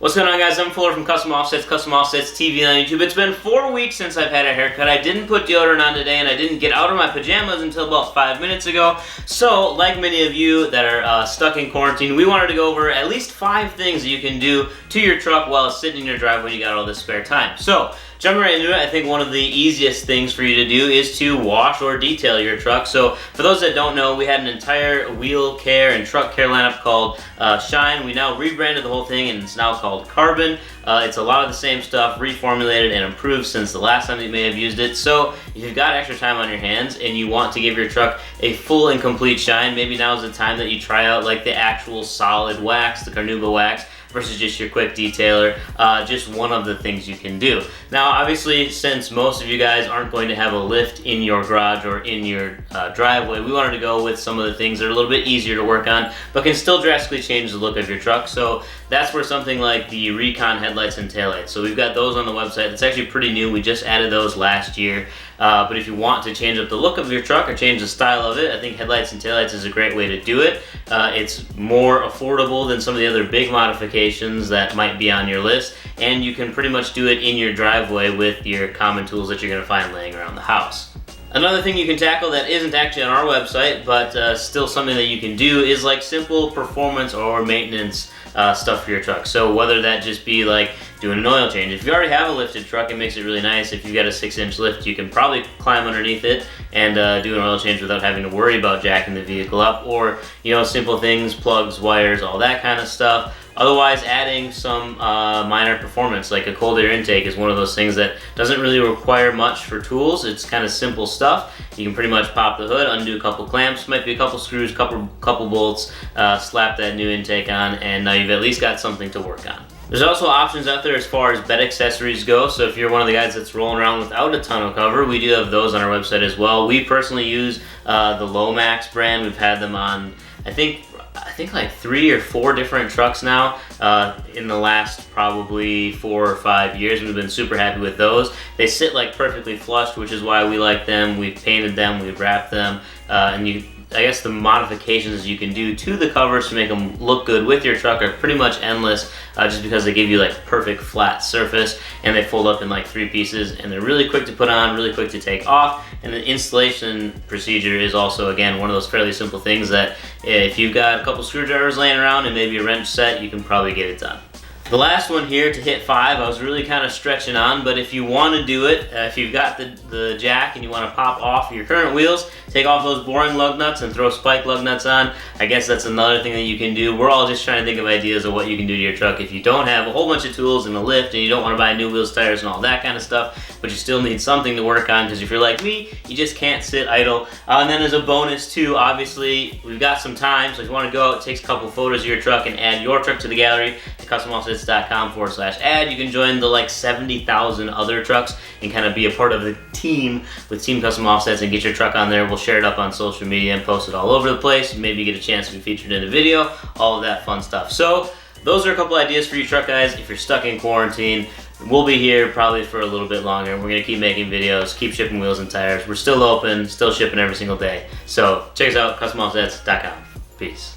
What's going on, guys? I'm Fuller from Custom Offsets TV on YouTube. It's been 4 weeks since I've had a haircut. I didn't put deodorant on today, and I didn't get out of my pajamas until about 5 minutes ago. So, like many of you that are stuck in quarantine, we wanted to go over at least 5 things that you can do to your truck while it's sitting in your driveway when you got all this spare time. So, jumping right into it, I think one of the easiest things for you to do is to wash or detail your truck. So for those that don't know, we had an entire wheel care and truck care lineup called Shine. We now rebranded the whole thing and it's now called Carbon. It's a lot of the same stuff, reformulated and improved since the last time you may have used it. So if you've got extra time on your hands and you want to give your truck a full and complete shine, maybe now's the time that you try out like the actual solid wax, the Carnauba wax, versus just your quick detailer. Just one of the things you can do. Now obviously, since most of you guys aren't going to have a lift in your garage or in your driveway, we wanted to go with some of the things that are a little bit easier to work on but can still drastically change the look of your truck. So that's where something like the Recon headlights and taillights, so we've got those on the website. It's actually pretty new, we just added those last year. But if you want to change up the look of your truck or change the style of it, I think headlights and taillights is a great way to do it. It's more affordable than some of the other big modifications that might be on your list, and you can pretty much do it in your driveway with your common tools that you're going to find laying around the house. Another thing you can tackle that isn't actually on our website, but still something that you can do, is like simple performance or maintenance stuff for your truck. So whether that just be like doing an oil change. If you already have a lifted truck, it makes it really nice. If you've got a 6-inch lift, you can probably climb underneath it and do an oil change without having to worry about jacking the vehicle up. Or, you know, simple things, plugs, wires, all that kind of stuff. Otherwise, adding some minor performance, like a cold air intake, is one of those things that doesn't really require much for tools. It's kind of simple stuff. You can pretty much pop the hood, undo a couple clamps, might be a couple screws, couple bolts, slap that new intake on, and now you've at least got something to work on. There's also options out there as far as bed accessories go, so if you're one of the guys that's rolling around without a tonneau cover, we do have those on our website as well. We personally use the Lomax brand. We've had them on, I think like 3 or 4 different trucks now in the last probably 4 or 5 years. We've been super happy with those. They sit like perfectly flushed, which is why we like them. We've painted them, we've wrapped them, and I guess the modifications you can do to the covers to make them look good with your truck are pretty much endless, just because they give you like perfect flat surface, and they fold up in like 3 pieces, and they're really quick to put on, really quick to take off. And the installation procedure is also, again, one of those fairly simple things that if you've got a couple screwdrivers laying around and maybe a wrench set, you can probably get it done. The last one here to hit 5, I was really kind of stretching on, but if you want to do it, if you've got the jack and you want to pop off your current wheels, take off those boring lug nuts and throw spike lug nuts on. I guess that's another thing that you can do. We're all just trying to think of ideas of what you can do to your truck if you don't have a whole bunch of tools and a lift and you don't want to buy new wheels, tires, and all that kind of stuff, but you still need something to work on, because if you're like me, you just can't sit idle. And then as a bonus too, obviously, we've got some time, so if you want to go out, take a couple photos of your truck and add your truck to the gallery at customoffsets.com/add. You can join the like 70,000 other trucks and kind of be a part of the team with Team Custom Offsets and get your truck on there. We'll share it up on social media and post it all over the place. Maybe get a chance to be featured in a video, all of that fun stuff. So those are a couple ideas for you truck guys if you're stuck in quarantine. We'll be here probably for a little bit longer. We're gonna keep making videos, keep shipping wheels and tires. We're still open, still shipping every single day. So check us out, customoffsets.com. Peace.